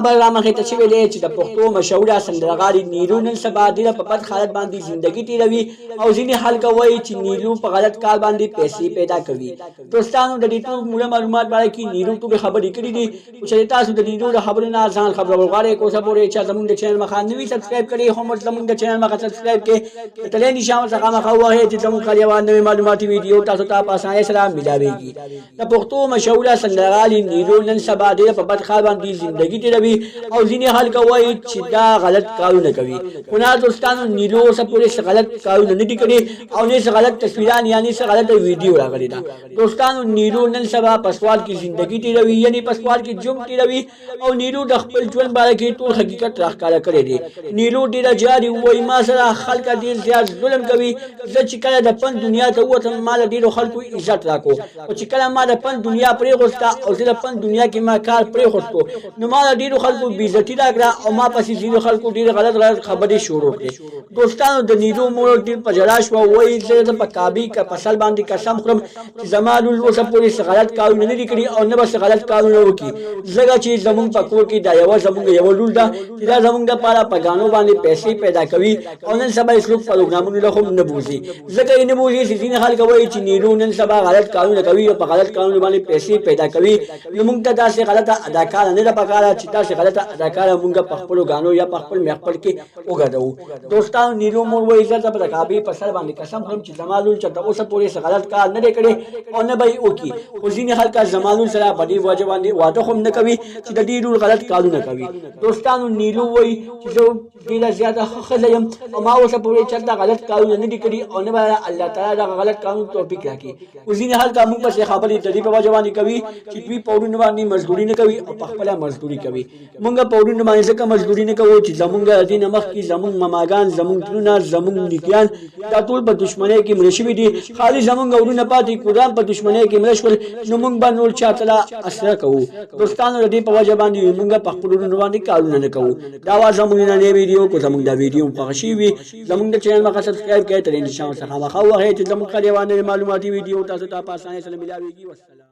خبر رامخې ته شوې دی چې د پښتو مشهوره سندرغاړي نیلو نن سبا ډېره په بد حالت باندې زندګي تېروي او ځینې خلک وایي چې نیلو په غلط کار باندې پیسې پیدا کوي. دوستانو د دې ټول پوره معلومات باره کې نیلو ټولې خبرې کړي دي. چې تاسو د نیلو د خبرو نه ځان خبرول غواړئ کوسه پورې چې زموږ د چینل مخه نوي سبسکرایب کړئ خو موږ زموږ د چینل مخه سبسکرایب کړئ د تلې نشان څخه مخه ووهئ چې زموږ خالي نوې معلوماتي ویډیو تاسو ته په اسانۍ سره ملاويږي. د پښتو مشهوره سندرغاړي نیلو نن سبا ډېره په بد حال باندې زندګي تېروي او ځینې خلک وایي چې دا غلط کارونه کوي. خو نه دوستانو نیلو اوسه پورې غلط کارونه نه دي کړي او نه غلط تصویران یعنی غلط ویډیو راغلي ده. دوستانو نیلو نن سبا په سوال کې زندګي تېروي یعنی په سوال کې ژوند تېروي او نیلو د خپل ژوند باره کې ټول حقیقت راښکاره کړی دی. نیلو ډېره جاري وایي ما سره خلک ډېر زیات ظلم کوي. زه چې کله د پن دنیا ته ووتم ما له ډېرو خلکو عزت راکړو او چې کله ما د پن دنیا پرېغوسته او زه د پن دنیا کې ما کار پرېښوستو نو ما له ډېرو خلکو بېعزتي راکړه او ما پسې ځینو خلکو ډېر غلط خبرې شروع کړې. دوستانو د نیلو مور ډېر په ژړا شوه وایي زه په کابي فصل باندې قسم خورم چې زما لور اوسه پورې غلط کارونه نه دي کړي او نه به غلط کارونه وکړي ځکه چې زموږ په کور کې دا زموږ یوه لور ده چې دا زموږ دپاره په ګانو باندې پیسې پیدا کوي او نن سبا یې څوک پروګرامونو له هم نه بوځي ځکه یې نه بوځي چې ځینې خلک وایي چې نیلو نن سبا غلط کارونه کوي او په غلط کارونو باندې پیسې پیدا کوي. نو موږ ته داسې غلطه اداکاره نه ده پکاره چې داسې غلطه اداکاره موږ په خپلو ګانو یا په خپل محفل کې وګډوو. دوستانو نیلو مور وایي زه ته په د کعبې په سر باندې قسم خورم چې زما لور چې تر اوسه پورې غلط کار نه دی کړی او نه به یې وکړي. خو ځینې خلک زما لور سره په دې وجه باندې واده هم نه کوي چې د دې لور غلط کارونه کوي. دوستانو نیلو وایي چې زه ډېره زیاته ښه ښځه یم او ما اوسه پورې چېرته غلط کارونه نه دي کړي او نه به الله تعالی دغه غلط کارونو توفیق راکړي. خو ځینې خلک موږ پسې خبرې د دې په وجه باندې کوي چې دوی په ورونو باندې مزدوري نه کوي او په خپله مزدوري کوي. موږ په ورونو باندې ځکه مزدوري نه کوو چې زموږ د دې نه مخکې زموږ مماګان زموږ ترونه زموږ نیکیان دا ټول په دښمنۍ کې مړه شوي دي. خالي زموږ ورونه پاتې قرآن په دښمنۍ کې مړه شول نو موږ به نور چا ته اسره کوو. دوستانو د دې په وجه باندې موږ په خپلو ورونو باندې کارونه نه کوو. دا وه زموږ نننۍ ویډیو که زموږ دا ویډیو خوښه شوي وي زموږ د چینل مخه سبسکرایب کړئ تر نشان څخه مخه ووهئ چې زموږ خالي نوې معلوماتي ویډیو تاسو ته په اسانۍ سره ملاویږي. والسلام.